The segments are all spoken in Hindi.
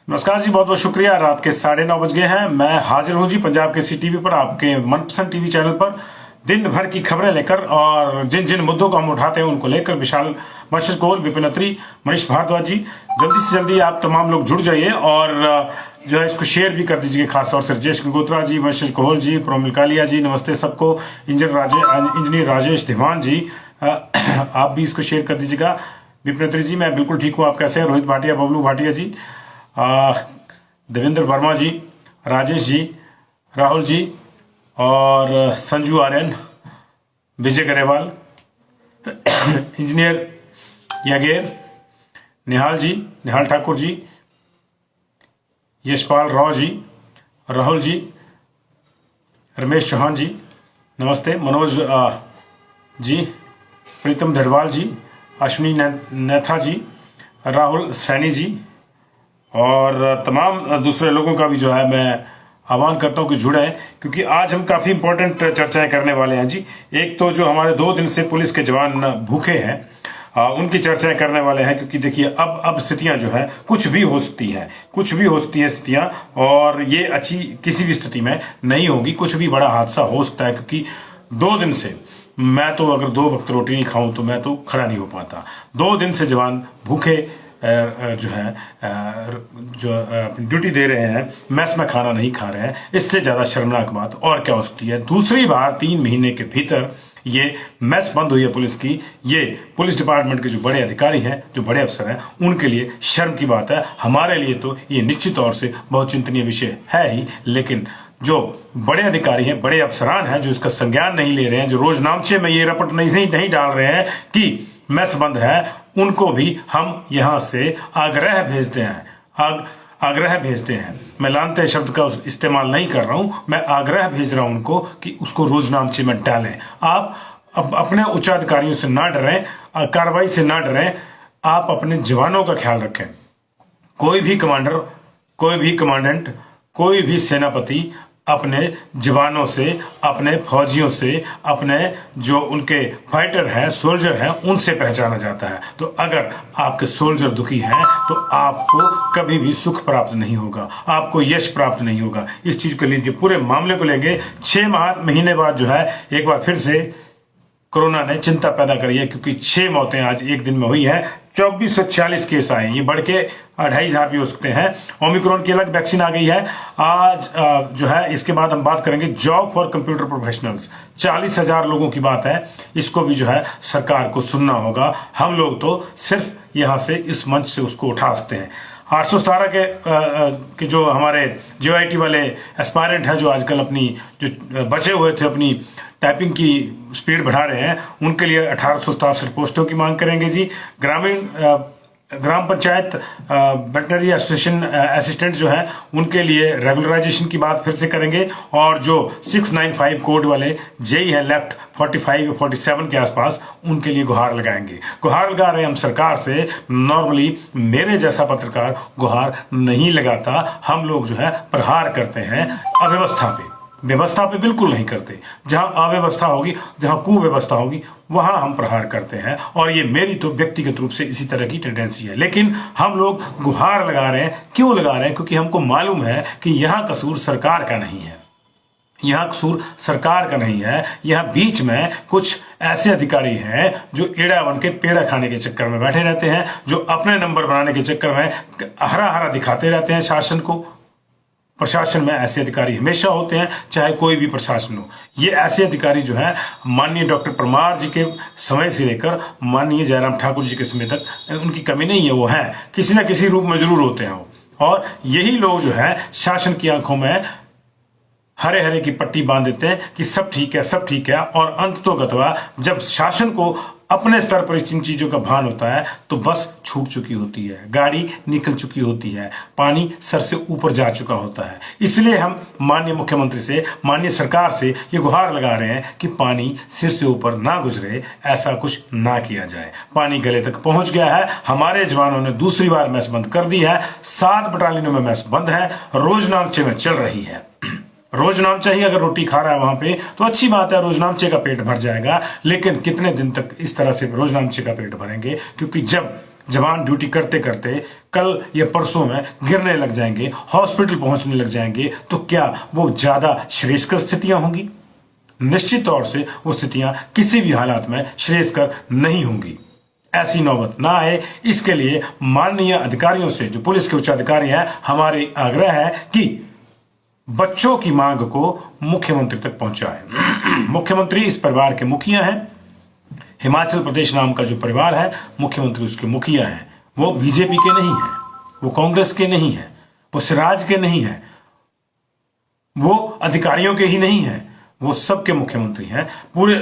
नमस्कार जी, बहुत बहुत शुक्रिया। रात के 9:30 बज गए हैं। मैं हाजिर हूं जी पंजाब के सी टीवी पर, आपके मनपसंद टीवी चैनल पर, दिन भर की खबरें लेकर और जिन जिन मुद्दों को हम उठाते हैं उनको लेकर। विशाल मर्शेज कोहल, विपिन अत्री, मनीष भारद्वाज जी, जल्दी से जल्दी आप तमाम लोग जुड़ जाइए और जो है इसको शेयर भी कर दीजिए। खासतौर से राजेश गंगोत्रा जी, मर्शेज कोहल जी, प्रोमिल कालिया जी, नमस्ते सबको। इंजीनियर राजेश धीमान जी, आप भी इसको शेयर कर दीजिएगा। विपिन अत्री जी, मैं बिल्कुल ठीक हूँ, आप कैसे हैं? रोहित भाटिया, बबलू भाटिया जी, देवेंद्र वर्मा जी, राजेश जी, राहुल जी और संजू आर्यन, विजय गरेवाल, इंजीनियर यागेर, निहाल ठाकुर जी, यशपाल राव जी, राहुल जी, रमेश चौहान जी, नमस्ते। मनोज जी, प्रीतम धड़वाल जी, अश्विनी नेथा जी, राहुल सैनी जी और तमाम दूसरे लोगों का भी जो है मैं आह्वान करता हूं कि जुड़े, क्योंकि आज हम काफी इंपॉर्टेंट चर्चाएं करने वाले हैं जी। एक तो जो हमारे 2 दिन से पुलिस के जवान भूखे हैं, उनकी चर्चाएं करने वाले हैं, क्योंकि देखिए अब स्थितियां जो है कुछ भी हो सकती है स्थितियां, और ये अच्छी किसी भी स्थिति में नहीं होगी। कुछ भी बड़ा हादसा हो सकता है, क्योंकि 2 दिन से मैं तो अगर 2 वक्त रोटी नहीं खाऊं तो मैं तो खड़ा नहीं हो पाता। 2 दिन से जवान भूखे जो है जो अपनी ड्यूटी दे रहे हैं, मैस में खाना नहीं खा रहे हैं। इससे ज्यादा शर्मनाक बात और क्या हो सकती है? दूसरी बार 3 महीने के भीतर ये मैस बंद हुई है पुलिस की। ये पुलिस डिपार्टमेंट के जो बड़े अधिकारी हैं, जो बड़े अफसर हैं, उनके लिए शर्म की बात है। हमारे लिए तो ये निश्चित तौर से बहुत चिंतनीय विषय है ही, लेकिन जो बड़े अधिकारी हैं, बड़े अफसरान हैं, जो इसका संज्ञान नहीं ले रहे हैं, जो रोज नामचे में ये रपट नहीं डाल रहे हैं कि मैस बंद है, उनको भी हम यहां से आग्रह भेजते हैं। आग्रह भेजते हैं। मैं लानते शब्द का इस्तेमाल नहीं कर रहा हूं, मैं आग्रह भेज रहा हूं उनको कि उसको रोजनामचे में डालें। आप अपने उच्चाधिकारियों से ना डरें, कार्रवाई से ना डरें, आप अपने जवानों का ख्याल रखें। कोई भी कमांडर, कोई भी कमांडेंट, कोई भी सेनापति अपने जवानों से, अपने फौजियों से, अपने जो उनके फाइटर हैं, सोल्जर हैं, उनसे पहचाना जाता है। तो अगर आपके सोल्जर दुखी हैं तो आपको कभी भी सुख प्राप्त नहीं होगा, आपको यश प्राप्त नहीं होगा। इस चीज को लीजिए, पूरे मामले को लेंगे। 6 महीने बाद जो है एक बार फिर से कोरोना ने चिंता पैदा करी है, क्योंकि 6 मौतें आज एक दिन में हुई हैं। 2446 केस आए, ये बढ़ के 2500 भी हो सकते हैं। ओमिक्रॉन की अलग वैक्सीन आ गई है आज जो है। इसके बाद हम बात करेंगे जॉब फॉर कंप्यूटर प्रोफेशनल्स, 40,000 लोगों की बात है। इसको भी जो है सरकार को सुनना होगा। हम लोग तो सिर्फ यहां से, इस मंच से उसको उठा सकते हैं। 817 के जो हमारे JOIT वाले एस्पायरेंट हैं, जो आजकल अपनी जो बचे हुए थे, अपनी टाइपिंग की स्पीड बढ़ा रहे हैं, उनके लिए 1867 पोस्टों की मांग करेंगे जी। ग्राम पंचायत वेटनरी एसोसिएशन असिस्टेंट जो है, उनके लिए रेगुलराइजेशन की बात फिर से करेंगे। और जो 695 कोड वाले जेई है, लेफ्ट 45 या 47 के आसपास, उनके लिए गुहार लगाएंगे। गुहार लगा रहे हैं हम सरकार से। नॉर्मली मेरे जैसा पत्रकार गुहार नहीं लगाता। हम लोग जो है प्रहार करते हैं अव्यवस्था पे, व्यवस्था पे बिल्कुल नहीं करते। जहां अव्यवस्था होगी, जहां कुव्यवस्था होगी, वहां हम प्रहार करते हैं। और ये मेरी तो व्यक्तिगत रूप से इसी तरह की टेंडेंसी है। लेकिन हम लोग गुहार लगा रहे हैं। क्यों लगा रहे हैं? क्योंकि हमको मालूम है कि यहां कसूर सरकार का नहीं है, यहां कसूर सरकार का नहीं है। यहां बीच में कुछ ऐसे अधिकारी हैं जो एड़ा बन के पेड़ा खाने के चक्कर में बैठे रहते हैं, जो अपने नंबर बनाने के चक्कर में हरा हरा दिखाते रहते हैं शासन को। प्रशासन में ऐसे अधिकारी हमेशा होते हैं, चाहे कोई भी प्रशासन हो। ये ऐसे अधिकारी जो है, माननीय डॉक्टर परमार जी के समय से लेकर माननीय जयराम ठाकुर जी के समय तक उनकी कमी नहीं है। वो है किसी न किसी रूप में जरूर होते हैं। और यही लोग जो है शासन की आंखों में हरे हरे की पट्टी बांध देते हैं कि सब ठीक है, सब ठीक है। और अंततोगत्वा जब शासन को अपने स्तर पर इन चीजों का भान होता है तो बस छूट चुकी होती है, गाड़ी निकल चुकी होती है, पानी सर से ऊपर जा चुका होता है। इसलिए हम माननीय मुख्यमंत्री से, माननीय सरकार से ये गुहार लगा रहे हैं कि पानी सिर से ऊपर ना गुजरे, ऐसा कुछ ना किया जाए। पानी गले तक पहुंच गया है। हमारे जवानों ने दूसरी बार मैस बंद कर दी है। 7 बटालियनों में मैस बंद है, रोजनामचे में चल रही है। रोजनामचा ही अगर रोटी खा रहा है वहां पे तो अच्छी बात है, रोजनामचे का पेट भर जाएगा। लेकिन कितने दिन तक इस तरह से रोजनामचे का पेट भरेंगे? क्योंकि जब जवान ड्यूटी करते करते कल या परसों में गिरने लग जाएंगे, हॉस्पिटल पहुंचने लग जाएंगे, तो क्या वो ज्यादा श्रेयस्कर स्थितियां होंगी? निश्चित तौर से वो स्थितियां किसी भी हालात में श्रेयस्कर नहीं होंगी। ऐसी नौबत ना आए, इसके लिए माननीय अधिकारियों से, जो पुलिस के उच्च अधिकारी हैं, हमारे आग्रह है कि बच्चों की मांग को मुख्यमंत्री तक पहुंचाए। मुख्यमंत्री इस परिवार के मुखिया हैं। हिमाचल प्रदेश नाम का जो परिवार है, मुख्यमंत्री उसके मुखिया हैं। वो बीजेपी के नहीं हैं, वो कांग्रेस के नहीं हैं, वो सिराज के नहीं हैं, वो अधिकारियों के ही नहीं हैं, वो सबके मुख्यमंत्री हैं, पूरे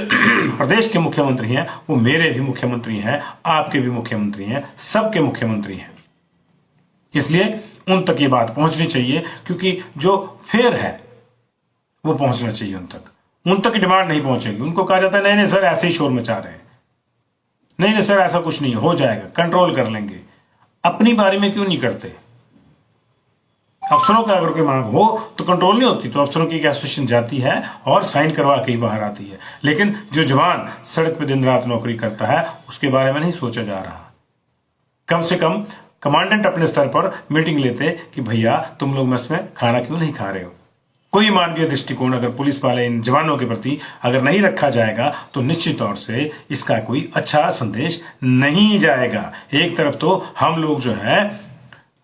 प्रदेश के मुख्यमंत्री हैं। वो मेरे भी मुख्यमंत्री हैं, आपके भी मुख्यमंत्री हैं, सबके मुख्यमंत्री हैं। इसलिए उन तक ये बात पहुंचनी चाहिए, क्योंकि जो फेयर है वो पहुंचना चाहिए उन तक। उन तक डिमांड नहीं पहुंचेगी। उनको कहा जाता है नहीं नहीं सर ऐसे ही शोर मचा रहे हैं, नहीं नहीं सर ऐसा कुछ नहीं हो जाएगा, कंट्रोल कर लेंगे। अपनी बारे में क्यों नहीं करते? अफसरों का अगर कोई मांग हो तो कंट्रोल नहीं होती, तो अफसरों की एक एसोसिएशन जाती है और साइन करवा के ही बाहर आती है। लेकिन जो जवान सड़क पे दिन रात नौकरी करता है, उसके बारे में नहीं सोचा जा रहा। कम से कम कमांडेंट अपने स्तर पर मीटिंग लेते कि भैया तुम लोग मेस में खाना क्यों नहीं खा रहे हो। कोई मानवीय दृष्टिकोण अगर पुलिस वाले इन जवानों के प्रति अगर नहीं रखा जाएगा तो निश्चित तौर से इसका कोई अच्छा संदेश नहीं जाएगा। एक तरफ तो हम लोग जो है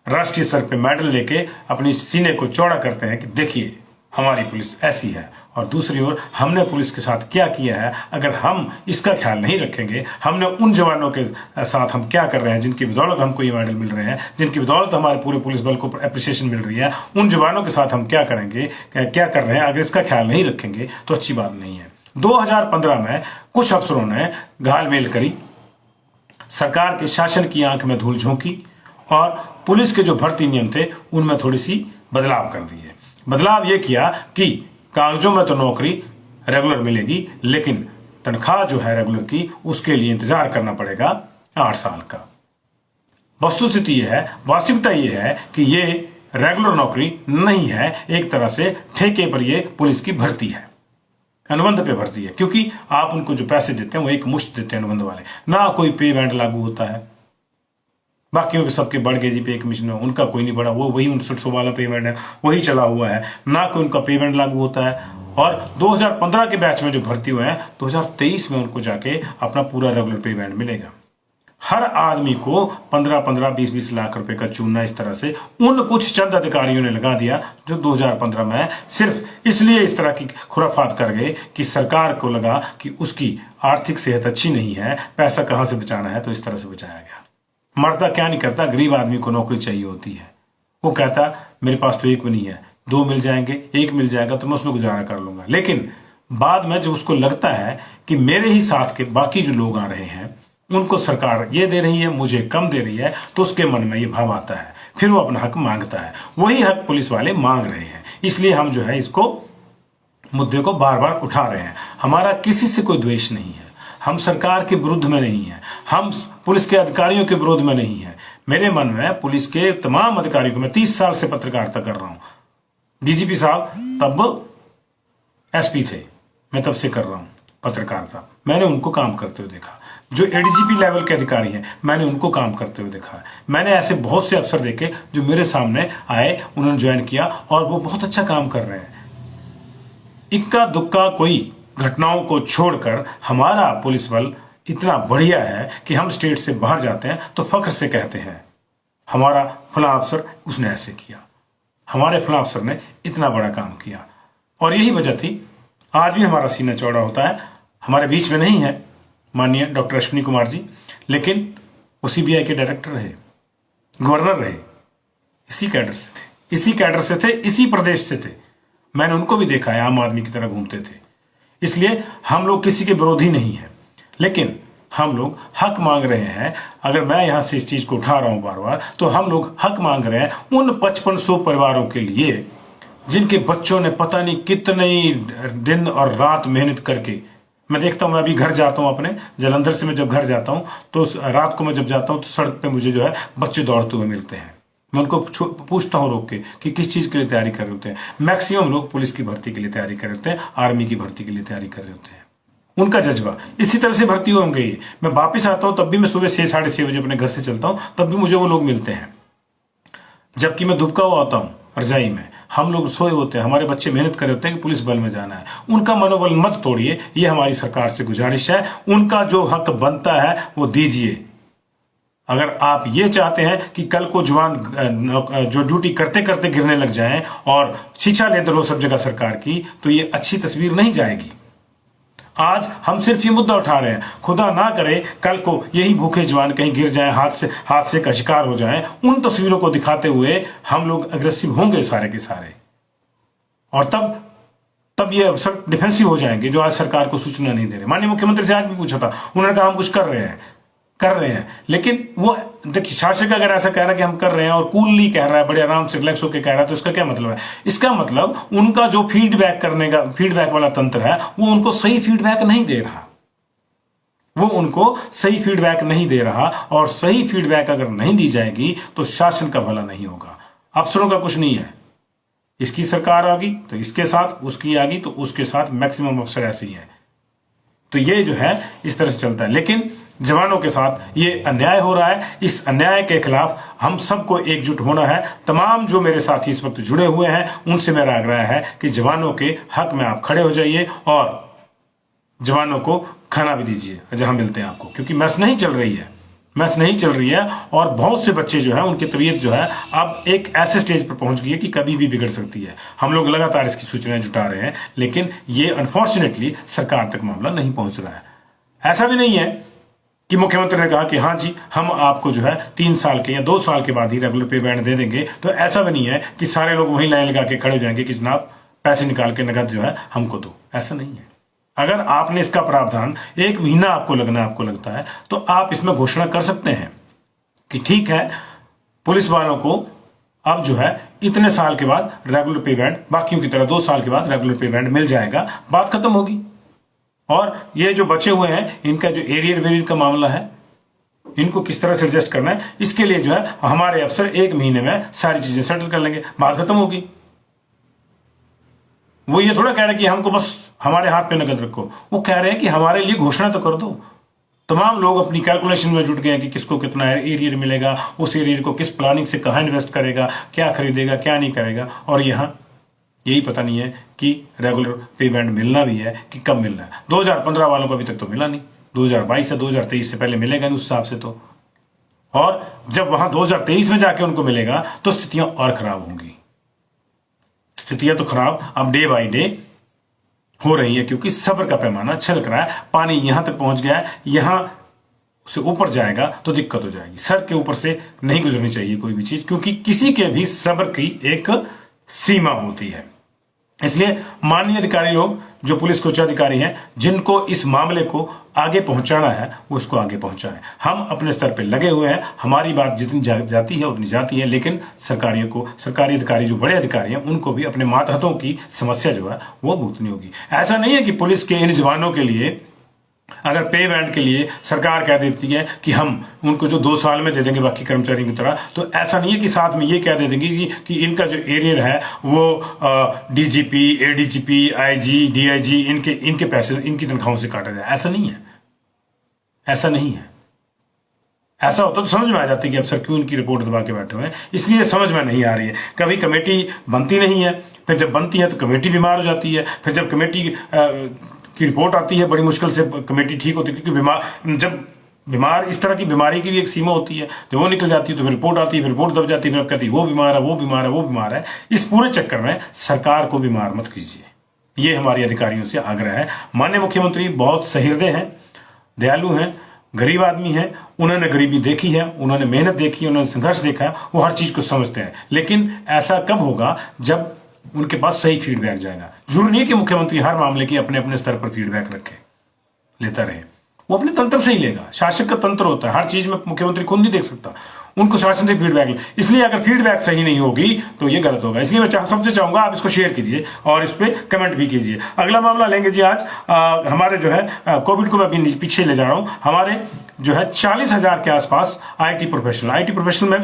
राष्ट्रीय स्तर पे मेडल लेके अपनी सीने को चौड़ा करते हैं कि देखिए हमारी पुलिस ऐसी है, और दूसरी ओर हमने पुलिस के साथ क्या किया है, अगर हम इसका ख्याल नहीं रखेंगे, हमने उन जवानों के साथ हम क्या कर रहे हैं जिनकी बदौलत हमको ये मेडल मिल रहे हैं, जिनकी बदौलत हमारे पूरे पुलिस बल को एप्रिसिएशन मिल रही है, उन जवानों के साथ हम क्या करेंगे, क्या कर रहे हैं, अगर इसका ख्याल नहीं रखेंगे तो अच्छी बात नहीं है। 2015 में कुछ अफसरों ने घालमेल करी, सरकार के शासन की आंख में धूल झोंकी और पुलिस के जो भर्ती नियम थे उनमें थोड़ी सी बदलाव कर दिए। बदलाव ये किया कि कागजों में तो नौकरी रेगुलर मिलेगी, लेकिन तनख्वाह जो है रेगुलर की उसके लिए इंतजार करना पड़ेगा 8 साल का। वस्तुस्थिति यह है, वास्तविकता यह है कि ये रेगुलर नौकरी नहीं है, एक तरह से ठेके पर ये पुलिस की भर्ती है, अनुबंध पे भर्ती है। क्योंकि आप उनको जो पैसे देते हैं वो एक मुश्त देते हैं अनुबंध वाले, ना कोई पे बैंड लागू होता है। बाकियों के सबके बढ़ गए जी पे कमीशन, उनका कोई नहीं बढ़ा, वो वही 5900 वाला पेमेंट है, वही चला हुआ है, ना कोई उनका पेमेंट लागू होता है। और 2015 के बैच में जो भर्ती हुए हैं 2023 में उनको जाके अपना पूरा रेगुलर पेमेंट मिलेगा। हर आदमी को 15-15, 20-20 लाख रुपए का चूना इस तरह से उन कुछ चंद अधिकारियों ने लगा दिया जो 2015 में सिर्फ इसलिए इस तरह की खुराफात कर गए कि सरकार को लगा कि उसकी आर्थिक सेहत अच्छी नहीं है, पैसा कहां से बचाना है, तो इस तरह से बचाया गया। मरता क्या नहीं करता, गरीब आदमी को नौकरी चाहिए होती है। वो कहता मेरे पास तो एक भी नहीं है, 2 मिल जाएंगे, 1 मिल जाएगा तो मैं उसमें गुजारा कर लूंगा। लेकिन बाद में जब उसको लगता है कि मेरे ही साथ के बाकी जो लोग आ रहे हैं उनको सरकार ये दे रही है, मुझे कम दे रही है, तो उसके मन में ये भाव आता है, फिर वो अपना हक मांगता है। वही हक पुलिस वाले मांग रहे हैं, इसलिए हम जो है इसको मुद्दे को बार बार उठा रहे हैं। हमारा किसी से कोई द्वेष नहीं है, हम सरकार के विरुद्ध में नहीं है, हम पुलिस के अधिकारियों के विरोध में नहीं है। मेरे मन में पुलिस के तमाम अधिकारियों को, मैं 30 साल से पत्रकारिता कर रहा हूं, डीजीपी साहब तब एसपी थे, मैं तब से कर रहा हूं पत्रकारिता, मैंने उनको काम करते हुए देखा। जो एडीजीपी लेवल के अधिकारी हैं मैंने उनको काम करते हुए देखा है। मैंने ऐसे बहुत से अफसर देखे जो मेरे सामने आए, उन्होंने ज्वाइन किया और वो बहुत अच्छा काम कर रहे हैं। इक्का दुक्का कोई घटनाओं को छोड़कर हमारा पुलिस बल इतना बढ़िया है कि हम स्टेट से बाहर जाते हैं तो फख्र से कहते हैं हमारा फला अफसर उसने ऐसे किया, हमारे फला अफसर ने इतना बड़ा काम किया। और यही वजह थी, आज भी हमारा सीना चौड़ा होता है। हमारे बीच में नहीं है माननीय डॉक्टर अश्विनी कुमार जी, लेकिन वो सीबीआई के डायरेक्टर रहे, गवर्नर रहे, इसी कैडर से थे, इसी प्रदेश से थे। मैंने उनको भी देखा है, आम आदमी की तरह घूमते थे। इसलिए हम लोग किसी के विरोधी नहीं है, लेकिन हम लोग हक मांग रहे हैं। अगर मैं यहां से इस चीज को उठा रहा हूं बार बार, तो हम लोग हक मांग रहे हैं उन 5500 परिवारों के लिए जिनके बच्चों ने पता नहीं कितने दिन और रात मेहनत करके, मैं देखता हूं, मैं अभी घर जाता हूं अपने जालंधर से, मैं जब घर जाता हूं तो रात को मैं जब जाता हूं तो सड़क पे मुझे जो है बच्चे दौड़ते हुए मिलते हैं। मैं उनको पूछता हूं रोक के कि किस चीज के लिए तैयारी कर रहे होते हैं। मैक्सिमम लोग पुलिस की भर्ती के लिए तैयारी कर रहे होते हैं, आर्मी की भर्ती के लिए तैयारी कर रहे होते हैं। उनका जज्बा इसी तरह से भर्ती होंगे। ये मैं वापिस आता हूं तब भी मैं सुबह 6 साढ़े 6 बजे अपने घर से चलता हूं, तब भी मुझे वो लोग मिलते हैं, जबकि मैं दुबका हुआ आता हूं रजाई में। हम लोग सोए होते हैं, हमारे बच्चे मेहनत कर रहे होते हैं कि पुलिस बल में जाना है। उनका मनोबल मत तोड़िए, ये हमारी सरकार से गुजारिश है। उनका जो हक बनता है वो दीजिए। अगर आप ये चाहते हैं कि कल को जवान जो ड्यूटी करते करते गिरने लग जाएं और शिक्षा लेते रहो सब जगह सरकार की, तो ये अच्छी तस्वीर नहीं जाएगी। आज हम सिर्फ ये मुद्दा उठा रहे हैं, खुदा ना करे कल को यही भूखे जवान कहीं गिर जाएं, हादसे का शिकार हो जाएं। उन तस्वीरों को दिखाते हुए हम लोग अग्रेसिव होंगे सारे के सारे, और तब ये अफसर डिफेंसिव हो जाएंगे जो आज सरकार को सूचना नहीं दे रहे। माननीय मुख्यमंत्री से आज भी पूछा था, उन्होंने कहा हम कुछ कर रहे हैं, लेकिन वो देखिए शासक अगर ऐसा कह रहा है कि हम कर रहे हैं और कूलली कह रहा है, बड़े आराम से रिलैक्स होकर कह रहा है, तो इसका क्या मतलब है? इसका मतलब उनका जो फीडबैक वाला तंत्र है वो उनको सही फीडबैक नहीं दे रहा। और सही फीडबैक अगर नहीं दी जाएगी तो शासन का भला नहीं होगा, अफसरों का कुछ नहीं है। इसकी सरकार आ गई तो इसके साथ, उसकी आ गई तो उसके साथ, मैक्सिमम अफसर ऐसे ही है। तो ये जो है इस तरह से चलता है, लेकिन जवानों के साथ ये अन्याय हो रहा है। इस अन्याय के खिलाफ हम सबको एकजुट होना है। तमाम जो मेरे साथी इस वक्त जुड़े हुए हैं उनसे मेरा आग्रह है कि जवानों के हक में आप खड़े हो जाइए और जवानों को खाना भी दीजिए जहां मिलते हैं आपको, क्योंकि मैस नहीं चल रही है और बहुत से बच्चे जो है उनकी तबीयत जो है अब एक ऐसे स्टेज पर पहुंच गई है कि कभी भी बिगड़ सकती है। हम लोग लगातार इसकी सूचनाएं जुटा रहे हैं, लेकिन ये अनफॉर्चुनेटली सरकार तक मामला नहीं पहुंच रहा है। ऐसा भी नहीं है कि मुख्यमंत्री ने कहा कि हाँ जी हम आपको जो है 3 साल के या 2 साल के बाद ही रेगुलर पे बैंड दे देंगे। तो ऐसा भी नहीं है कि सारे लोग वहीं लाइन लगा के खड़े हो जाएंगे कि जनाब पैसे निकाल के नगद जो है हमको दो। ऐसा नहीं है। अगर आपने इसका प्रावधान 1 महीना आपको लगता है तो आप इसमें घोषणा कर सकते हैं कि ठीक है, पुलिस वालों को अब जो है इतने साल के बाद रेगुलर पे बैंड, बाकियों की तरह 2 साल के बाद रेगुलर पे बैंड मिल जाएगा, बात खत्म होगी। और ये जो बचे हुए हैं इनका जो एरियर का मामला है, इनको किस तरह से एडजस्ट करना है, इसके लिए जो है हमारे अफसर 1 महीने में सारी चीजें सेटल कर लेंगे, बात खत्म होगी। वो ये थोड़ा कह रहे हैं कि हमको बस हमारे हाथ पे नगद रखो, वो कह रहे हैं कि हमारे लिए घोषणा तो कर दो। तमाम लोग अपनी कैलकुलेशन में जुट गए हैं कि किसको कितना एरियर मिलेगा, उस एरियर को किस प्लानिंग से कहां इन्वेस्ट करेगा, क्या खरीदेगा क्या नहीं करेगा। और यहां यही पता नहीं है कि रेगुलर पे बैंड मिलना भी है कि कब मिलना है। 2015 वालों को अभी तक तो मिला नहीं, 2022 से 2023 से पहले मिलेगा नहीं उस हिसाब से तो। और जब वहां 2023 में जाके उनको मिलेगा तो स्थितियां और खराब होंगी। स्थितियां तो खराब अब डे बाय डे हो रही है, क्योंकि सब्र का पैमाना छलक रहा है। पानी यहां तक पहुंच गया है, यहां से ऊपर जाएगा तो दिक्कत हो जाएगी। सर के ऊपर से नहीं गुजरनी चाहिए कोई भी चीज, क्योंकि किसी के भी सब्र की एक सीमा होती है। इसलिए माननीय अधिकारी लोग जो पुलिस के उच्च अधिकारी हैं, जिनको इस मामले को आगे पहुंचाना है वो इसको आगे पहुंचाएं। हम अपने स्तर पे लगे हुए हैं, हमारी बात जितनी जाती है उतनी जाती है, लेकिन सरकारी अधिकारी जो बड़े अधिकारी हैं उनको भी अपने मातहतों की समस्या जो है वो भुगतनी होगी। ऐसा नहीं है कि पुलिस के इन जवानों के लिए अगर पे बैंड के लिए सरकार कह देती है कि हम उनको जो 2 साल में दे देंगे बाकी कर्मचारियों की तरह, तो ऐसा नहीं है कि साथ में ये कह दे देंगे कि इनका जो एरियर है वो डीजीपी, एडीजीपी, आईजी, डीआईजी इनके पैसे इनकी तनख्वाहों से काटा जाए। ऐसा नहीं है। ऐसा होता तो समझ में आ जाती कि अफसर क्यों इनकी रिपोर्ट दबा के बैठे हुए हैं, इसलिए समझ में नहीं आ रही है। कभी कमेटी बनती नहीं है, फिर जब बनती है तो कमेटी बीमार हो जाती है, फिर जब कमेटी की रिपोर्ट आती है बड़ी मुश्किल से कमेटी ठीक होती है, क्योंकि जब बीमार इस तरह की बीमारी की भी एक सीमा होती है, तो वो निकल जाती है तो फिर रिपोर्ट आती है, फिर रिपोर्ट दब जाती है, फिर कहती है वो बीमार है। इस पूरे चक्कर में सरकार को बीमार मत कीजिए, ये हमारे अधिकारियों से आग्रह है। माननीय मुख्यमंत्री बहुत सहृदय हैं, दयालु हैं, गरीब आदमी हैं, उन्होंने गरीबी देखी है, उन्होंने मेहनत देखी है, उन्होंने संघर्ष देखा है, वो हर चीज को समझते हैं। लेकिन ऐसा कब होगा जब उनके पास सही फीडबैक जाएगा। जरूरी नहीं है कि मुख्यमंत्री हर मामले की अपने अपने स्तर पर फीडबैक लेता रहे, वो अपने तंत्र से ही लेगा। शासक का तंत्र होता है, हर चीज में मुख्यमंत्री खुद नहीं देख सकता, उनको शासन से फीडबैक। इसलिए अगर फीडबैक सही नहीं होगी तो ये गलत होगा। इसलिए मैं सबसे चाहूंगा आप इसको शेयर कीजिए और इस पे कमेंट भी कीजिए। अगला मामला लेंगे जी आज हमारे जो है कोविड को मैं अभी पीछे ले जा रहा हूं। हमारे जो है 40,000 के आसपास आईटी प्रोफेशनल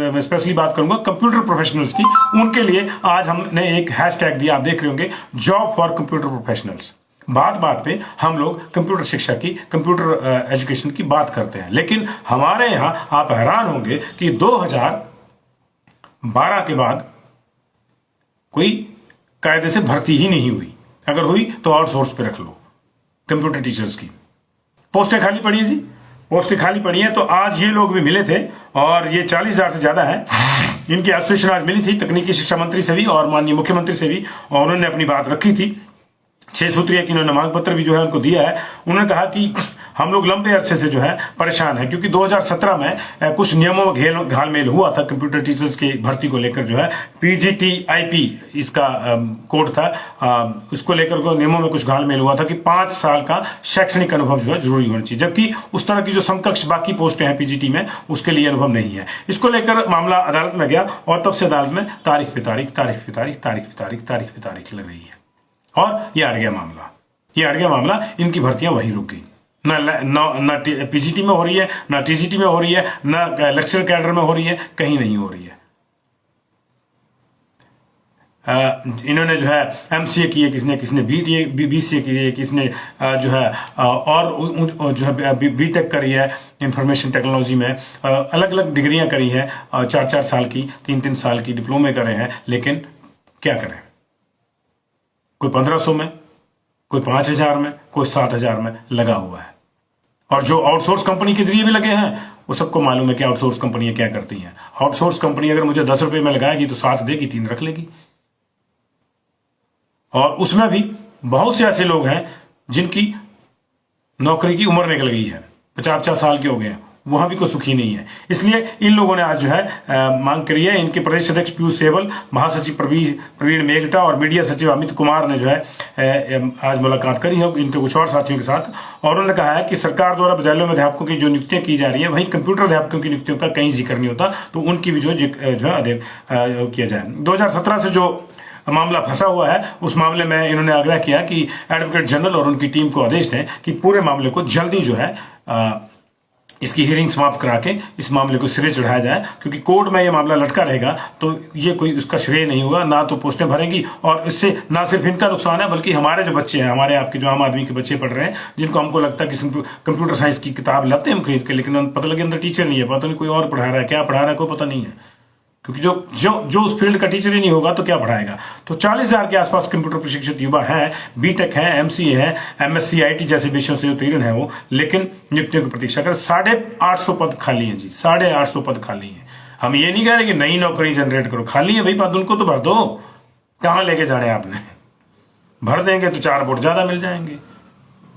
में स्पेशली बात करूंगा कंप्यूटर प्रोफेशनल्स की। उनके लिए आज हमने एक हैशटैग दिया, आप देख रहे होंगे, जॉब फॉर कंप्यूटर प्रोफेशनल्स। बात बात पे हम लोग कंप्यूटर शिक्षा की, कंप्यूटर एजुकेशन की बात करते हैं, लेकिन हमारे यहां आप हैरान होंगे कि 2012 के बाद कोई कायदे से भर्ती ही नहीं हुई। अगर हुई तो आउटसोर्स पे रख लो। कंप्यूटर टीचर्स की पोस्टें खाली पड़ी है जी, पोस्टें खाली पड़ी हैं। तो आज ये लोग भी मिले थे और ये 40,000 से ज्यादा है। इनकी एसोसिएशन आज मिली थी तकनीकी शिक्षा मंत्री से भी और माननीय मुख्यमंत्री से भी, और उन्होंने अपनी बात रखी थी। 6 सूत्रीय की उन्होंने मांग पत्र भी जो है उनको दिया है। उन्होंने कहा कि हम लोग लंबे अरसे से जो है परेशान है, क्योंकि 2017 में कुछ नियमों में घालमेल हुआ था कंप्यूटर टीचर्स की भर्ती को लेकर। जो है PGTIP इसका कोड था, उसको लेकर को नियमों में कुछ घालमेल हुआ था कि 5 साल का शैक्षणिक अनुभव जो है जरूरी होना चाहिए, जबकि उस तरह की जो समकक्ष बाकी पोस्टें हैं PGT में उसके लिए अनुभव नहीं है। इसको लेकर मामला अदालत में गया और तब से अदालत में तारीख पे तारीख लग रही है और ये अड़ गया मामला। इनकी भर्तियां वहीं रुक गई। ना PGT में हो रही है, ना TGT में हो रही है, ना लेक्चर कैडर में हो रही है, कहीं नहीं हो रही है। इन्होंने जो है MCA की है, किसने BCA की है, किसने जो है और जो है BTech करी है इंफॉर्मेशन टेक्नोलॉजी में, अलग अलग डिग्रियां करी हैं, 4-4 साल की, 3-3 साल की डिप्लोमे करे हैं। लेकिन क्या करें, कोई 1500 में, कोई 5000 में, कोई 7000 में लगा हुआ है। और जो आउटसोर्स कंपनी के जरिए भी लगे हैं वो सबको मालूम है कि आउटसोर्स कंपनियां क्या करती हैं। आउटसोर्स कंपनी अगर मुझे 10 रुपए में लगाएगी तो 7 देगी, 3 रख लेगी। और उसमें भी बहुत से ऐसे लोग हैं जिनकी नौकरी की उम्र निकल गई है, 50-50 साल के हो गए हैं, वहां भी कोई सुखी नहीं है। इसलिए इन लोगों ने आज जो है मांग करी है। इनके प्रदेश अध्यक्ष पीयूष सेबल, महासचिव प्रवीण मेघटा और मीडिया सचिव अमित कुमार ने जो है आज मुलाकात करी है इनके कुछ और साथियों के साथ, और उन्होंने कहा है कि सरकार द्वारा विद्यालयों में अध्यापकों की जो नियुक्तियां की जा रही है वहीं कंप्यूटर अध्यापकों की नियुक्तियों का कहीं जिक्र नहीं होता, तो उनकी भी जो है किया जाए। 2017 से जो मामला फंसा हुआ है उस मामले में इन्होंने आग्रह किया कि एडवोकेट जनरल और उनकी टीम को आदेश दें कि पूरे मामले को जल्दी जो है इसकी हियरिंग समाप्त करा के इस मामले को सिरे चढ़ाया जाए, क्योंकि कोर्ट में ये मामला लटका रहेगा तो ये कोई उसका श्रेय नहीं होगा, ना तो पोस्टें भरेंगी और इससे ना सिर्फ इनका नुकसान है बल्कि हमारे जो बच्चे हैं, हमारे आपके जो आम आदमी के बच्चे पढ़ रहे हैं, जिनको हमको लगता है कि कंप्यूटर साइंस की किताब लाते हैं हम खरीद के, लेकिन पता लगे अंदर टीचर नहीं है, पता नहीं कोई और पढ़ा रहा है, क्या पढ़ा रहा है कोई पता नहीं है, क्योंकि जो उस फील्ड का टीचर ही नहीं होगा तो क्या पढ़ाएगा। तो 40,000 के आसपास कंप्यूटर प्रशिक्षित युवा हैं, BTech है, MCA है, MSc IT जैसे विषयों से उत्तीर्ण है वो, लेकिन नियुक्तियों की प्रतीक्षा कर 850 पद खाली हैं जी, 850 पद खाली हैं। हम ये नहीं कह रहे कि नई नौकरी जनरेट करो, खाली है भाई पद, उनको तो भर दो। कहां लेके जाने आपने, भर देंगे तो 4 वोट ज्यादा मिल जाएंगे,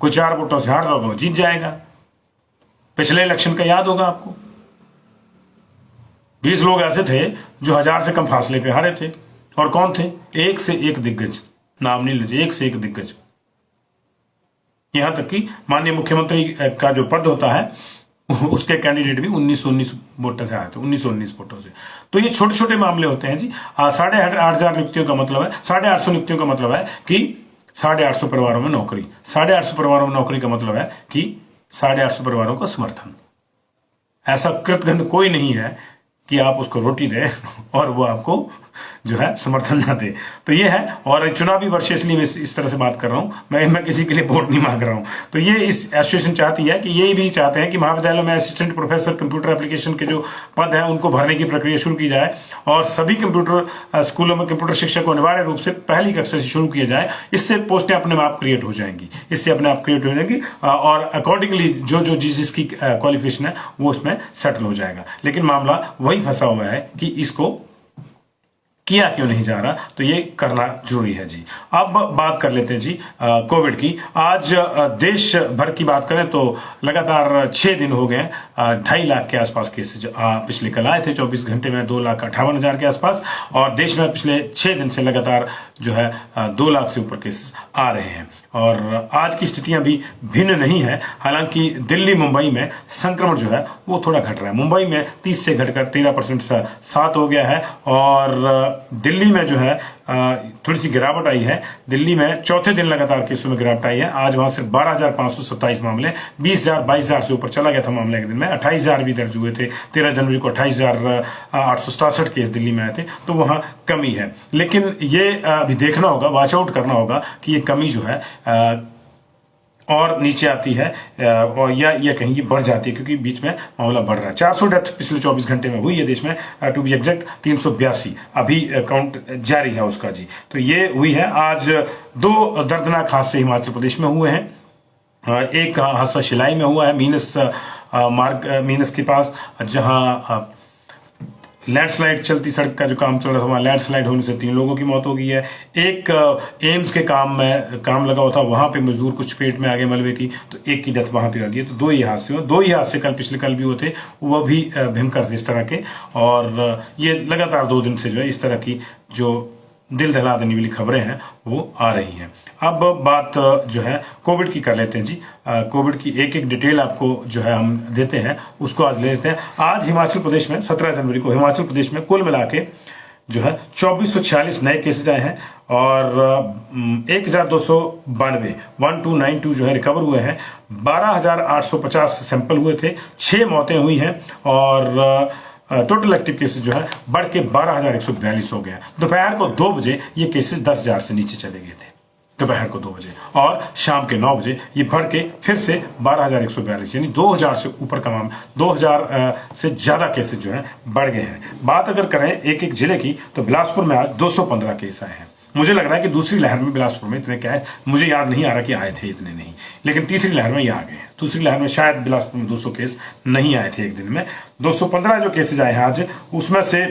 कोई 4 वोटों से हार रहा होगा जीत जाएगा। पिछले इलेक्शन का याद होगा आपको, 20 लोग ऐसे थे जो 1000 से कम फासले पे हारे थे, और कौन थे, एक से एक दिग्गज, नाम नहीं लीजिए, एक से एक दिग्गज। यहां तक कि माननीय मुख्यमंत्री का जो पद होता है उसके कैंडिडेट भी 1919 वोटों से आए थे, 1919 वोटों से। तो ये छोटे छोटे मामले होते हैं जी। 8,500 नियुक्तियों का मतलब है, 850 नियुक्तियों का मतलब है कि 850 परिवारों में नौकरी, 850 परिवारों में नौकरी का मतलब है कि 850 परिवारों का समर्थन। ऐसा कृतघ्न कोई नहीं है कि आप उसको रोटी दें और वो आपको जो है समर्थन ना दे। तो ये है, और चुनावी वर्ष इसलिए मैं इस तरह से बात कर रहा हूं, मैं किसी के लिए वोट नहीं मांग रहा हूं। तो ये इस एसोसिएशन चाहती है कि ये भी चाहते हैं कि महाविद्यालयों में असिस्टेंट प्रोफेसर कंप्यूटर एप्लीकेशन के जो पद हैं उनको भरने की प्रक्रिया शुरू की जाए, और सभी कंप्यूटर स्कूलों में कंप्यूटर शिक्षा को अनिवार्य रूप से पहली कक्षा से शुरू किया जाए। इससे पोस्टें अपने आप क्रिएट हो जाएंगी, और अकॉर्डिंगली जो जिसकी क्वालिफिकेशन है वो उसमें सेटल हो जाएगा। लेकिन मामला वही फंसा हुआ है कि इसको किया क्यों नहीं जा रहा, तो ये करना जरूरी है जी। अब बात कर लेते हैं जी कोविड की। आज देश भर की बात करें तो लगातार 6 दिन हो गए 2.5 लाख के आसपास केसेज पिछले कल आए थे, 24 घंटे में 2,58,000 के आसपास, और देश में पिछले 6 दिन से लगातार जो है 2 लाख से ऊपर केसेस आ रहे हैं। और आज की स्थितियां भी भिन्न नहीं है, हालांकि दिल्ली मुंबई में संक्रमण जो है वो थोड़ा घट रहा है। मुंबई में 30 से घटकर 13% 7 हो गया है, और दिल्ली में जो है थोड़ी सी गिरावट आई है। दिल्ली में चौथे दिन लगातार केसों में गिरावट आई है। आज वहां सिर्फ 12,527 मामले, 20,000 22,000 से ऊपर चला गया था मामले एक दिन में। 28,000 भी दर्ज हुए थे। 13 जनवरी को 28,867 केस दिल्ली में आए थे, तो वहां कमी है। लेकिन ये अभी देखना होगा, वॉच आउट करना होगा कि ये कमी जो है और नीचे आती है और या कहीं बढ़ जाती है, क्योंकि बीच में मामला बढ़ रहा है। 400 डेथ पिछले 24 घंटे में हुई है देश में, टू बी एग्जैक्ट 382 अभी काउंट जारी है उसका जी। तो ये हुई है। आज 2 दर्दनाक हादसे हिमाचल प्रदेश में हुए हैं। एक हादसा शिलाई में हुआ है, मीनस के पास, जहां लैंडस्लाइड चलती सड़क का जो काम चल रहा था, वहां लैंडस्लाइड होने से 3 लोगों की मौत हो गई है। एक एम्स के काम लगा हुआ था, वहां पे मजदूर कुछ पेट में आ गए मलबे की, तो एक की डेथ वहां पे आ गई। तो 2 ही हादसे पिछले कल भी हुए थे, वो भी भयंकर थे इस तरह के। और ये लगातार 2 दिन से जो है इस तरह की जो दिल दहला देने वाली खबरें हैं वो आ रही हैं। अब बात जो है कोविड की कर लेते हैं जी। कोविड की एक एक डिटेल आपको जो है हम देते हैं, उसको आज ले लेते हैं। आज हिमाचल प्रदेश में 17 जनवरी को हिमाचल प्रदेश में कुल मिला के जो है 2446 नए केसेज आए हैं और 1292 जो है रिकवर हुए हैं। 12850 सैंपल हुए थे, 6 मौतें हुई हैं और टोटल एक्टिव केसेस जो है बढ़ के 12,142 हो गया। दोपहर को 2 बजे ये केसेस 10,000 से नीचे चले गए थे, दोपहर को 2 बजे, और शाम के 9 बजे ये बढ़ के फिर से 12,142, यानी 2,000 से ऊपर का मामला, 2,000 से ज्यादा केसेस जो है बढ़ गए हैं। बात अगर करें एक एक जिले की, तो बिलासपुर में आज 215 केस आए हैं। मुझे लग रहा है कि दूसरी लहर में बिलासपुर में इतने क्या है, मुझे याद नहीं आ रहा कि आए थे, इतने नहीं, लेकिन तीसरी लहर में ये आ गए हैं। दूसरी लहर में शायद बिलासपुर में 200 केस नहीं आए थे एक दिन में। 215 जो केसेज आए हैं आज, उसमें से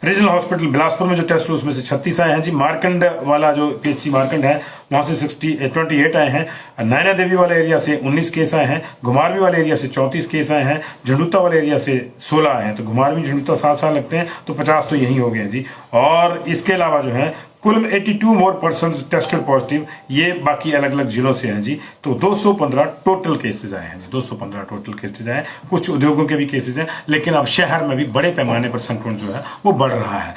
रीजनल हॉस्पिटल बिलासपुर में जो टेस्ट हुए उसमें से 36 आए हैं जी। मारकंड वाला जो पीएचसी मारकंड है वहां से 28 आए हैं। नैना देवी वाले एरिया से 19 केस आए हैं। घुमारवी वाले एरिया से 34 केस आए हैं। झंडुता वाले एरिया से 16 आए हैं। तो घुमारवी झंडुता साथ लगते हैं, तो 50 तो यही हो गए जी। और इसके अलावा जो है कुल 82 मोर पर्सन टेस्टेड पॉजिटिव, ये बाकी अलग अलग जिलों से हैं जी। तो 215 टोटल केसेस आए हैं, 215 टोटल केसेस आए हैं। कुछ उद्योगों के भी केसेस हैं, लेकिन अब शहर में भी बड़े पैमाने पर संक्रमण जो है वो बढ़ रहा है।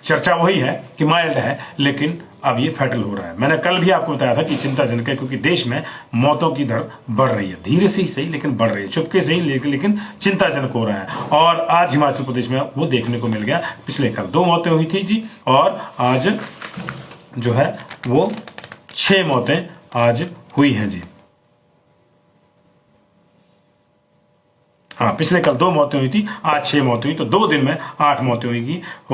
चर्चा वही है कि माइल्ड है, लेकिन अब ये फैटल हो रहा है। मैंने कल भी आपको बताया था कि चिंताजनक है, क्योंकि देश में मौतों की दर बढ़ रही है, धीरे से ही सही लेकिन बढ़ रही है, चुपके से ही लेकिन चिंताजनक हो रहा है। और आज हिमाचल प्रदेश में वो देखने को मिल गया। पिछले कल 2 मौतें हुई थी जी, और आज जो है वो 6 मौतें आज हुई हैं जी। हाँ, पिछले कल 2 मौतें हुई थी, आज 6 मौतें हुई, तो 2 दिन में 8 मौतें हो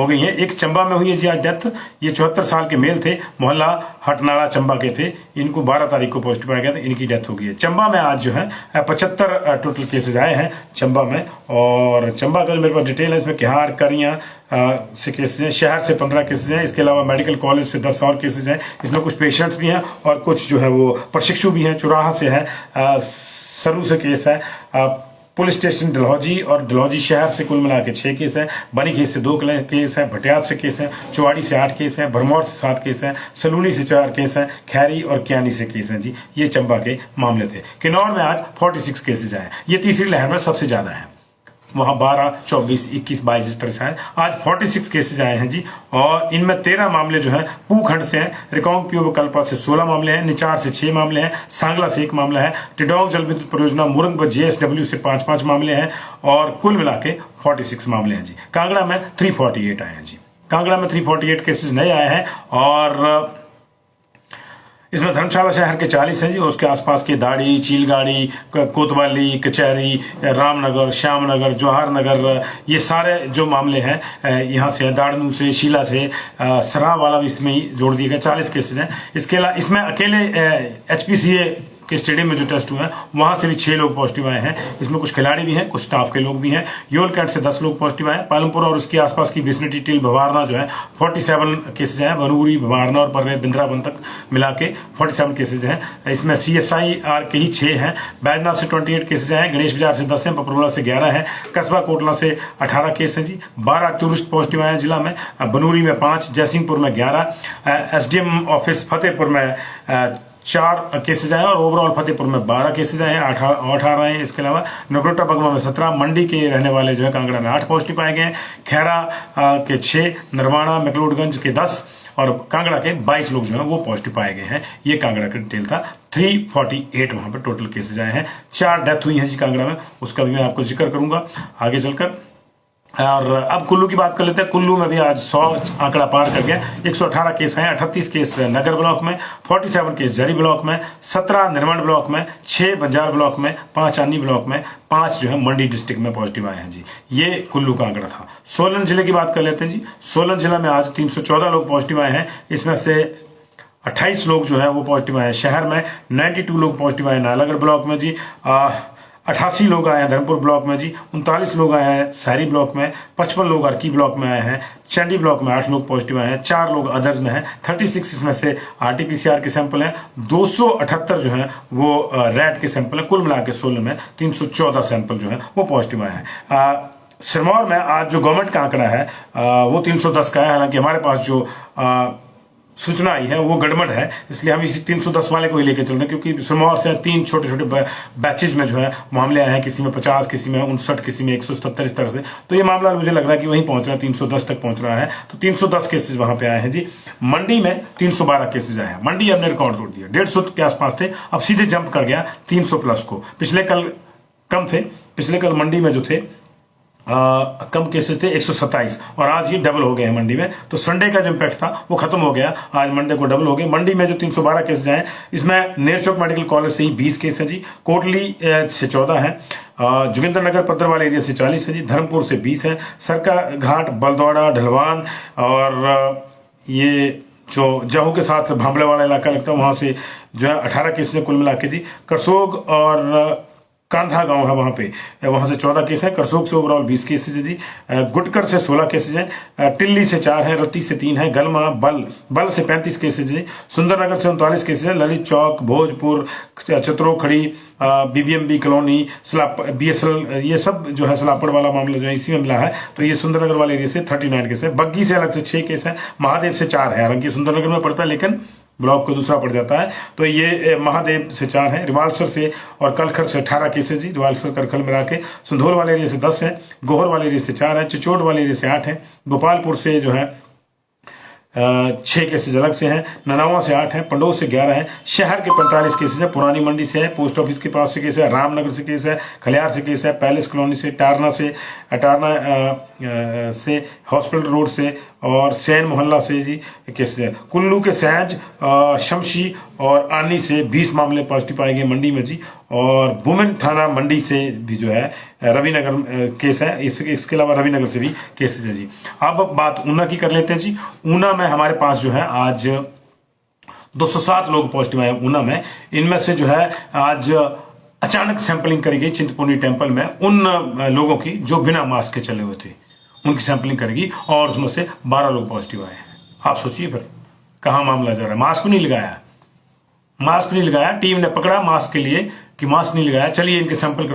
गई हैं। एक चंबा में हुई है जी आज डेथ। ये 74 साल के मेल थे, मोहल्ला हटनाला चंबा के थे। इनको 12 तारीख को पॉजिटिव पाया गया था, इनकी डेथ हो गई है। चंबा में आज जो है 75 टोटल केसेज आए हैं चंबा में। और चंबा का मेरे पास डिटेल है, इसमें किहार करिया से केसेज हैं, शहर से 15 केसेज हैं। इसके अलावा मेडिकल कॉलेज से 10 और केसेज हैं। इसमें कुछ पेशेंट्स भी हैं और कुछ जो है वो प्रशिक्षु भी हैं। चुराहा से है, सरू से केस है, पुलिस स्टेशन डलहौजी और डलहौजी शहर से कुल मिला के 6 केस है। बनीखेत से 2 केस है, भटियात से केस है, चुवाड़ी से 8 केस है, भरमौर से 7 केस है, सलूनी से 4 केस है, खैरी और क्यानी से केस है जी। ये चंबा के मामले थे। किन्नौर में आज 46 केसेज आए। ये तीसरी लहर में सबसे ज्यादा है, वहां 12, 24, 21, 22 इस तरह से आए। आज 46 केसेज आए हैं जी, और इनमें 13 मामले जो हैं पूखंड से हैं। रिकांग प्योब कल्पा से 16 मामले हैं, निचार से 6 मामले हैं, सांगला से 1 मामला है, टिडोंग जल विद्युत परियोजना मुरंग व JSW से 5-5 मामले हैं, और कुल मिला के 46 मामले हैं जी। कांगड़ा में 348 आए हैं जी। कांगड़ा में 348 केसेज नए आए हैं, और इसमें धर्मशाला शहर के 40 हैं जी। उसके आसपास के दाड़ी, चीलगाड़ी, कोतवाली, कचहरी, रामनगर, श्यामनगर, जवाहर नगर, ये सारे जो मामले हैं यहाँ से, दाड़नू से, शीला से, सराह वाला भी इसमें ही जोड़ दिया गया। 40 केसेज हैं। इसके अलावा इसमें अकेले HPCA के स्टेडियम में जो टेस्ट हुए हैं वहां से भी 6 लोग पॉजिटिव आए हैं। इसमें कुछ खिलाड़ी भी हैं, कुछ स्टाफ के लोग भी हैं। योल कैंट से 10 लोग पॉजिटिव आए। पालमपुर और उसके आसपास की विसिनिटी टिल भवारना जो है 47 केसेज हैं। बनूरी, भवारना और पर्रे बिंद्रावन तक मिला के 47 केसेज हैं। इसमें CSIR के ही 6 हैं। बैजनाथ से 28 केसेज हैं। गणेश बाजार से 10 हैं। पपरोला से 11 हैं। कस्बा कोटला से 18 केस हैं जी। 12 टूरिस्ट पॉजिटिव आए जिला में। बनूरी में 5, जयसिंहपुर में 11, SDM ऑफिस फतेहपुर में 4 केसेज आए, और ओवरऑल फतेहपुर में 12 केसेज आए हैं, 18 आए हैं। इसके अलावा नगरोटा बगमा में 17, मंडी के रहने वाले जो है कांगड़ा में 8 पॉजिटिव पाए गए हैं। खैरा के 6, नरवाना मैक्लोडगंज के 10 और कांगड़ा के 22 लोग जो है वो पॉजिटिव पाए गए हैं। ये कांगड़ा का डिटेल था। 348 वहां पर टोटल केसेज आए हैं। 4 डेथ हुई हैं जी कांगड़ा में, उसका भी मैं आपको जिक्र करूंगा आगे चलकर। और अब कुल्लू की बात कर लेते हैं। कुल्लू में भी आज 100 आंकड़ा पार कर गया। 118 केस हैं, 38 केस नगर ब्लॉक में, 47 केस जरी ब्लॉक में, 17 निर्माण ब्लॉक में, 6 बंजार ब्लॉक में, 5 आनी ब्लॉक में, 5 जो है मंडी डिस्ट्रिक्ट में पॉजिटिव आए हैं जी। ये कुल्लू का आंकड़ा था। सोलन जिले की बात कर लेते हैं जी। सोलन जिला में आज 314 लोग पॉजिटिव आए हैं। इसमें से 28 लोग जो है वो पॉजिटिव आए हैं। शहर में 92 लोग पॉजिटिव आए हैं नालागढ़ ब्लॉक में जी। 88 लोग आए हैं धर्मपुर ब्लॉक में जी। 39 लोग आए हैं शहरी ब्लॉक में। 55 लोग अर्की ब्लॉक में आए हैं। चंडी ब्लॉक में 8 लोग पॉजिटिव आए हैं। 4 लोग अदर्स में हैं। 36 इसमें से RT-PCR के सैंपल हैं। 278 जो है वो रैट के सैंपल है। कुल मिला के सोलन में 314 सैंपल जो है वो पॉजिटिव आए हैं। सिरमौर में आज जो गवर्नमेंट का आंकड़ा है वो 310 का है। हालांकि हमारे पास जो सूचना आई है वो गड़बड़ है, इसलिए हम इसी 310 वाले को ही लेके चल रहे हैं, क्योंकि सिरमौर से 3 छोटे छोटे बैचेज में जो है मामले आए हैं। किसी में 50, किसी में 59, किसी में 177, इस तरह से। तो ये मामला मुझे लग रहा है कि वहीं पहुंच रहा है, 310 तक पहुंच रहा है। तो 310 केसेज वहां पे आए हैं जी। मंडी में 312 केसेज आए हैं। मंडी हमने रिकॉर्ड तोड़ दिया। 150 के आसपास थे, अब सीधे जंप कर गया 300 प्लस को। पिछले कल कम थे, पिछले कल मंडी में जो थे कम केसेस थे 127, और आज ये डबल हो गए हैं मंडी में। तो संडे का जो इम्पैक्ट था वो खत्म हो गया, आज मंडे को डबल हो गए। मंडी में जो 312 केसेस हैं, इसमें नेरचौक मेडिकल कॉलेज से ही 20 केस है जी, कोटली से 14 है, जोगिंद्र नगर पद्दरवाल एरिया से 40 है जी, धर्मपुर से 20 है, सरका घाट, बलदौड़ा, ढलवान और ये जो जहू के साथ भांबले वाला इलाका लगता है वहां से जो है 18 केसेस कुल मिला के जी। करसोग और कांधा गांव है वहां से 14 केस है। करसोग से ओवरऑल 20 केसेज है जी। गुटकर से 16 केसेज हैं। टिल्ली से 4 है, रत्ती से 3 है, गलमा बल से 35 केसेज है। सुंदरनगर से 39 केसेज है। ललित चौक, भोजपुर, चतरोखड़ी, BBMB कॉलोनी, BSL, ये सब जो है सलापड़ वाला मामला जो है इसी में मिला है। तो ये सुंदरनगर वाले एरिया से 39 केस है। बग्गी से अलग से 6 केस है। महादेव से 4 है, हालांकि सुंदरनगर में पड़ता है लेकिन ब्लॉक को दूसरा पड़ जाता है। तो ये महादेव से 4 है। रिवाल्सर से और कलखर से 18 केसेज जी, रिवाल्सर करखल मिला के। संधोल वाले एरिया से 10 है। गोहर वाले एरिया से 4 है। चिचोड़ वाले एरिया से 8 है। गोपालपुर से जो है 6 केसेज अलग से हैं। ननावा से 8 है। पंडोह से 11 है। शहर के 45 केसेज है। पुरानी मंडी से है, पोस्ट ऑफिस के पास से केस है, रामनगर से केस है, खलियार से केस है, पैलेस कॉलोनी से, टारना से हॉस्पिटल रोड से और सैन मोहल्ला से जी केसेज है। कुल्लू के सैंज, शमशी और आनी से 20 मामले पॉजिटिव पाए गए मंडी में जी। और वुमेन थाना मंडी से भी जो है रविनगर केस है। इसके अलावा रविनगर से भी केसेज है जी। अब बात ऊना की कर लेते हैं जी। ऊना में हमारे पास जो है आज 207 लोग पॉजिटिव आए ऊना में। इनमें से जो है आज अचानक सैंपलिंग करी गई चिंतपूर्णी टेम्पल में उन लोगों की जो बिना मास्क के चले हुए थे, उनकी सैंपलिंग करेगी और उसमें से 12 लोग पॉजिटिव आए हैं। आप सोचिए फिर कहां मामला जा रहा है। मास्क नहीं लगाया, टीम ने पकड़ा मास्क के लिए कि मास्क नहीं लगाया, चलिए इनके सैंपल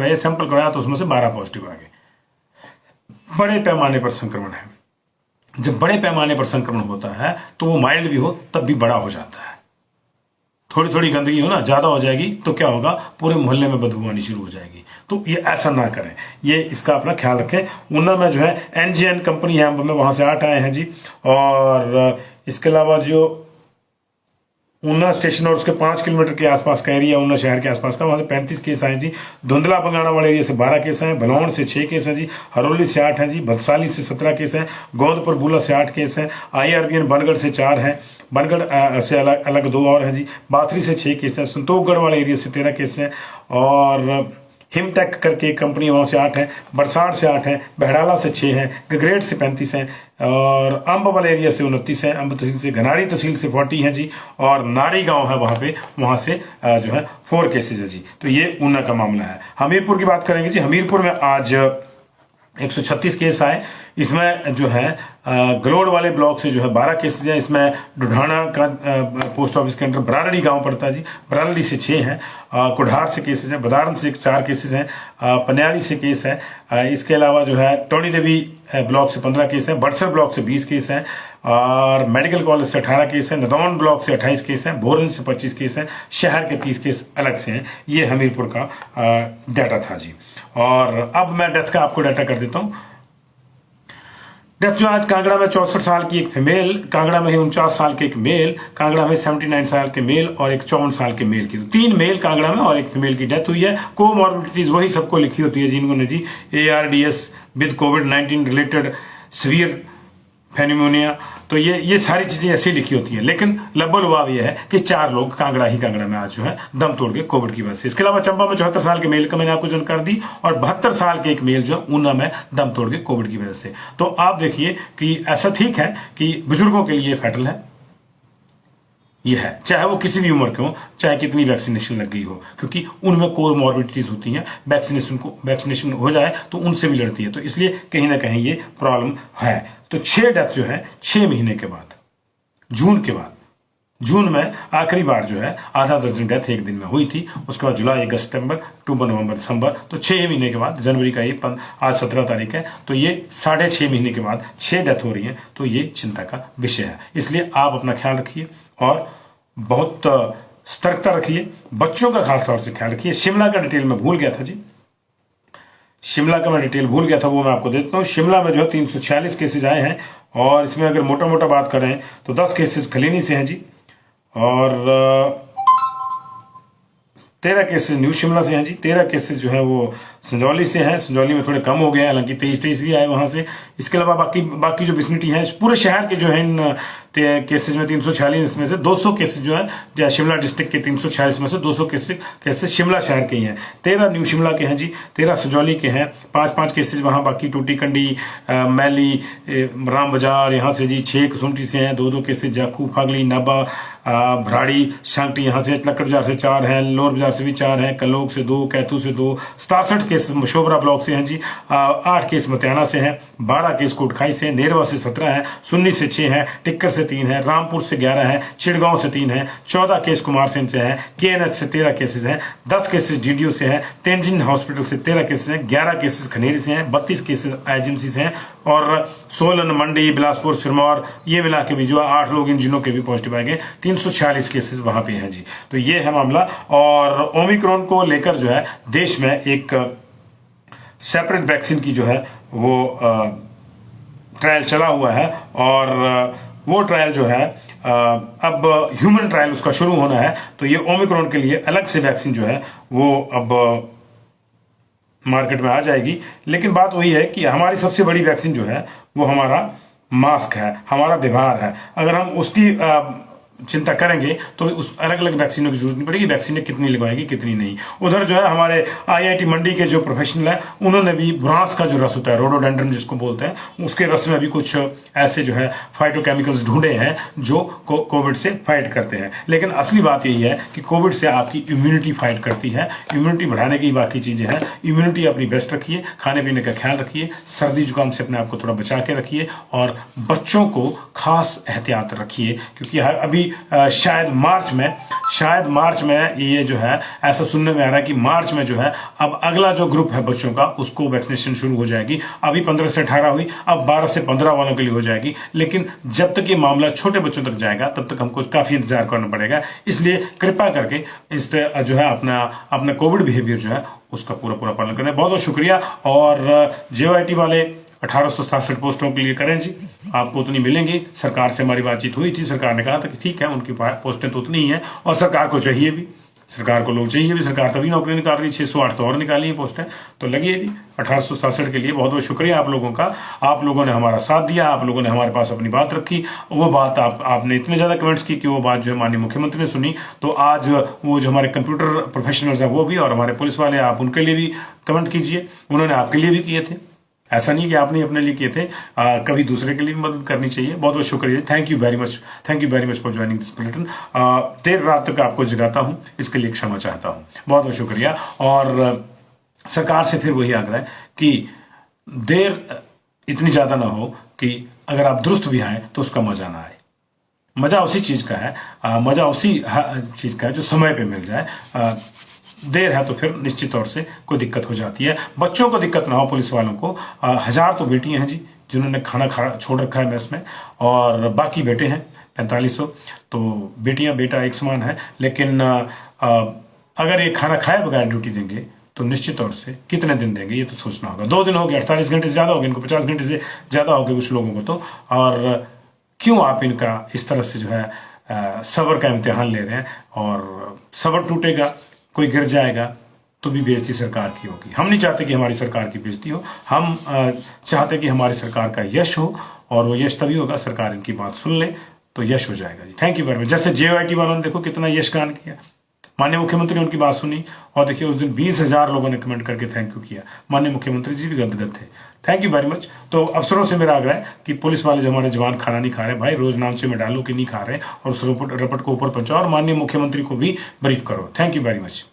कराया तो उसमें से 12 पॉजिटिव आ गए। बड़े पैमाने पर संक्रमण है। जब बड़े पैमाने पर संक्रमण होता है तो वो माइल्ड भी हो तब भी बड़ा हो जाता है। थोड़ी थोड़ी गंदगी हो ना, ज्यादा हो जाएगी तो क्या होगा, पूरे मोहल्ले में बदबू आनी शुरू हो जाएगी। तो ये ऐसा ना करें, ये इसका अपना ख्याल रखें। ऊना में जो है NGN कंपनी है, में वहां से 8 आए हैं जी। और इसके अलावा जो ऊना स्टेशन और उसके 5 किलोमीटर के आसपास का एरिया, ऊना शहर के आसपास का, वहां से 35 केस आए जी। धुंधला बंगाना वाले एरिया से 12 केस हैं। भलौन से 6 केस हैं जी। हरोली से 8 हैं जी। भदसाली से 17 केस हैं। गोंदपुर बुला से 8 केस हैं। IRBN बनगढ़ से 4 हैं। बनगढ़ से अलग 2 और हैं जी। बाथरी से 6 केस हैं। संतोखगढ़ वाले एरिया से 13 केस हैं। और हिमटेक करके एक कंपनी वहां से 8 है। बरसाड़ से 8 है। बहड़ाला से 6 है। गगरेट से 35 है। और अंब वाले एरिया से 29 है। अंब तहसील से, घनारी तहसील से 40 है जी। और नारी गांव है वहां से जो है 4 केसेज है जी। तो ये ऊना का मामला है। हमीरपुर की बात करेंगे जी। हमीरपुर में आज 136 केस आए। इसमें जो है गलोड़ वाले ब्लॉक से जो है 12 केसेज हैं। इसमें डुढाना का पोस्ट ऑफिस के अंदर बरारडी गांव पड़ता है जी। बरारडी से 6 हैं। कुढ़ार से केसेज हैं। बदारन से 4 केसेज हैं। पनियाली से केस है। इसके अलावा जो है टोनी देवी ब्लॉक से 15 केस हैं। बड़सर ब्लॉक से 20 केस हैं। और मेडिकल कॉलेज से 18 केस हैं। नदौन ब्लॉक से 28 केस हैं। भोरन से 25 केस हैं। शहर के 30 केस अलग से हैं। ये हमीरपुर का डाटा था जी। और अब मैं डेथ का आपको डाटा कर देता हूं। डेथ जो आज कांगड़ा में 64 साल की एक फीमेल, कांगड़ा में 49 साल के एक मेल, कांगड़ा में 79 साल के मेल और एक 54 साल के मेल की, तो 3 मेल कांगड़ा में और एक फीमेल की डेथ हुई है। कोमॉर्बिडिटीज वही सबको लिखी होती है जिन्होंने जी ARDS विद कोविड-19 रिलेटेड सीवियर फेनिमोनिया, तो ये सारी चीजें ऐसी लिखी होती हैं। लेकिन लब्बो-लुबाब ये है कि 4 लोग कांगड़ा में आज जो है दम तोड़ के कोविड की वजह से। इसके अलावा चंबा में 74 साल के मेल का मैंने आपको जानकारी दी और 72 साल के एक मेल जो ऊना में दम तोड़ के कोविड की वजह से। तो आप देखिए कि ऐसा ठीक है कि बुजुर्गों के लिए फैटल है, ये है, चाहे वो किसी भी उम्र के हो, चाहे कितनी वैक्सीनेशन लग गई हो, क्योंकि उनमें कोमॉर्बिडिटीज होती हैं। वैक्सीनेशन हो जाए तो उनसे भी लड़ती है, तो इसलिए कहीं ना कहीं ये प्रॉब्लम है। तो 6 डेथ जो है 6 महीने के बाद, जून के बाद, जून में आखिरी बार जो है आधा दर्जन डेथ एक दिन में हुई थी। उसके बाद जुलाई, अगस्त, सितंबर, अक्टूबर, नवंबर, दिसंबर, तो 6 महीने के बाद, जनवरी का ये आज 17 तारीख है, तो ये 6.5 महीने के बाद 6 डेथ हो रही है। तो ये चिंता का विषय है। इसलिए आप अपना ख्याल रखिए और बहुत सतर्कता रखिए, बच्चों का खास तौर से ख्याल रखिए। शिमला का डिटेल में भूल गया था जी, शिमला का मैं डिटेल भूल गया था, वो मैं आपको देता हूँ। शिमला में जो है 346 केसेज आए हैं और इसमें अगर मोटा मोटा बात करें तो 10 केसेज खलीनी से हैं जी और 13 केसेज न्यू शिमला से हैं जी। 13 केसेज जो है वो संजौली से हैं, संजौली में थोड़े कम हो गए हैं, हालांकि 23 भी आए वहां से। इसके अलावा बाकी जो विसिनिटी है पूरे शहर के जो है इन केसेज में 346 में से 200 केसेज जो है शिमला डिस्ट्रिक्ट के 346 में से 200 केसेज शिमला शहर के ही हैं। 13 न्यू शिमला के हैं जी, 13 संजौली के हैं, 5-5 केसेज वहां, बाकी टूटी कंडी, मैली, राम बाजार यहाँ से जी 6 कसुमटी से हैं, 2-2 केसेज जाखू, फागली, नाबा, भराड़ी, शांगटी यहाँ से, लक्कड़ बाजार से 4 हैं, लोर बाजार से भी 4 हैं, कलोग से 2, कैथू से 2, 67 केस मशोबरा ब्लॉक से हैं जी, 8 केस मतियाना से हैं, 12 केस कोटखाई से, नेरवा से 17 हैं, सुन्नी से 6 हैं, टिक्कर से 3 हैं, रामपुर से 11 हैं, चिड़गांव से 3 हैं, 14 केस कुमारसेन से हैं, KNH से 13 केसेस हैं, 10 केसेस DDO से हैं, तेंजिन हॉस्पिटल से 13 केसेस हैं, 11 केसेस खनेरी से हैं, 32 केसेस IGMC से हैं और सोलन, मंडी, बिलासपुर, सिरमौर ये मिला के भी जो 8 लोग इन जिलों के भी पॉजिटिव आए गए। 346 केसेस वहां पे हैं जी। तो ये है मामला। और ओमिक्रॉन को लेकर जो है देश में एक सेपरेट वैक्सीन की जो है वो ट्रायल चला हुआ है और वो ट्रायल जो है अब ह्यूमन ट्रायल उसका शुरू होना है। तो ये ओमिक्रॉन के लिए अलग से वैक्सीन जो है वो अब मार्केट में आ जाएगी। लेकिन बात वही है कि हमारी सबसे बड़ी वैक्सीन जो है वो हमारा मास्क है, हमारा व्यवहार है। अगर हम उसकी चिंता करेंगे तो उस अलग अलग वैक्सीनों की जरूरत नहीं पड़ेगी, वैक्सीनें कितनी लगवाएंगी कितनी नहीं। उधर जो है हमारे IIT मंडी के जो प्रोफेशनल है उन्होंने भी भ्रांस का जो रस होता है, रोडोडेंड्रन जिसको बोलते हैं, उसके रस में भी कुछ ऐसे जो है फाइटोकेमिकल्स ढूंढे हैं जो कोविड से फाइट करते हैं। लेकिन असली बात यही है कि कोविड से आपकी इम्यूनिटी फाइट करती है। इम्यूनिटी बढ़ाने की बाकी चीजें हैं। इम्यूनिटी अपनी बेस्ट रखिए, खाने पीने का ख्याल रखिए, सर्दी जुकाम से अपने आप को थोड़ा बचा के रखिए और बच्चों को खास एहतियात रखिए, क्योंकि अभी शायद मार्च में ये जो है ऐसा सुनने में आ रहा है कि मार्च में जो है अब अगला जो ग्रुप है बच्चों का उसको वैक्सीनेशन शुरू हो जाएगी। अभी 15 से 18 हुई, अब 12 से 15 वालों के लिए हो जाएगी। लेकिन जब तक ये मामला छोटे बच्चों तक जाएगा तब तक हमको काफी इंतजार करना पड़ेगा। इसलिए कृपया करके इस जो है अपना कोविड बिहेवियर जो है उसका पूरा पालन करें। बहुत बहुत शुक्रिया। और JOIT वाले 1867 पोस्टों के लिए करें जी, आपको उतनी मिलेंगी। सरकार से हमारी बातचीत हुई थी, सरकार ने कहा था कि ठीक है उनकी पोस्टें तो उतनी ही हैं और सरकार को चाहिए भी, सरकार को लोग चाहिए भी। सरकार तभी नौकरी निकाल रही, 608 तो और निकाली है पोस्टें, तो लगी है जी। 1867 के लिए बहुत बहुत शुक्रिया आप लोगों का। आप लोगों ने हमारा साथ दिया, आप लोगों ने हमारे पास अपनी बात रखी। वो बात आपने इतने ज्यादा कमेंट्स की कि वो बात जो है माननीय मुख्यमंत्री ने सुनी। तो आज वो जो हमारे कंप्यूटर प्रोफेशनल्स हैं वो भी और हमारे पुलिस वाले, आप उनके लिए भी कमेंट कीजिए। उन्होंने आपके लिए भी किए थे, ऐसा नहीं कि आपने अपने लिए किए थे, कभी दूसरे के लिए भी मदद करनी चाहिए। बहुत बहुत शुक्रिया। Thank you very much for joining this bulletin. देर रात तक आपको जगाता हूं, इसके लिए क्षमा चाहता हूं। बहुत बहुत शुक्रिया। और सरकार से फिर वही आग्रह है कि देर इतनी ज्यादा ना हो कि अगर आप दुरुस्त भी आए तो उसका मजा ना आए। मजा उसी चीज का है, मजा उसी चीज का है जो समय पे मिल जाए। देर है तो फिर निश्चित तौर से कोई दिक्कत हो जाती है। बच्चों को दिक्कत ना हो, पुलिस वालों को। 1000 तो बेटियां हैं जी जिन्होंने खाना छोड़ रखा है मेस में, और बाकी बेटे हैं 4500। तो बेटियां बेटा एक समान है। लेकिन अगर ये खाना खाए बगैर ड्यूटी देंगे तो निश्चित तौर से कितने दिन देंगे ये तो सोचना होगा। 2 दिन हो गए, 48 घंटे से ज्यादा हो गए, इनको 50 घंटे से ज्यादा हो गए कुछ लोगों को तो। और क्यों आप इनका इस तरह से जो है सब्र का इम्तिहान ले रहे हैं? और सब्र टूटेगा, कोई गिर जाएगा तो भी बेइज्जती सरकार की होगी। हम नहीं चाहते कि हमारी सरकार की बेइज्जती हो, हम चाहते कि हमारी सरकार का यश हो, और वो यश तभी होगा सरकार इनकी बात सुन ले तो यश हो जाएगा जी। Thank you very much. जैसे JYT वालों ने देखो कितना यश गान किया, माननीय मुख्यमंत्री ने उनकी बात सुनी, और देखिए उस दिन 20,000 लोगों ने कमेंट करके थैंक यू किया। माननीय मुख्यमंत्री जी भी गदगद थे। Thank you very much. तो अफसरों से मेरा आग्रह है कि पुलिस वाले जो हमारे जवान खाना नहीं खा रहे, भाई रोज नामचे में डालो कि नहीं खा रहे, और उस रपट को ऊपर पहुंचाओ, और माननीय मुख्यमंत्री को भी ब्रीफ करो। Thank you very much.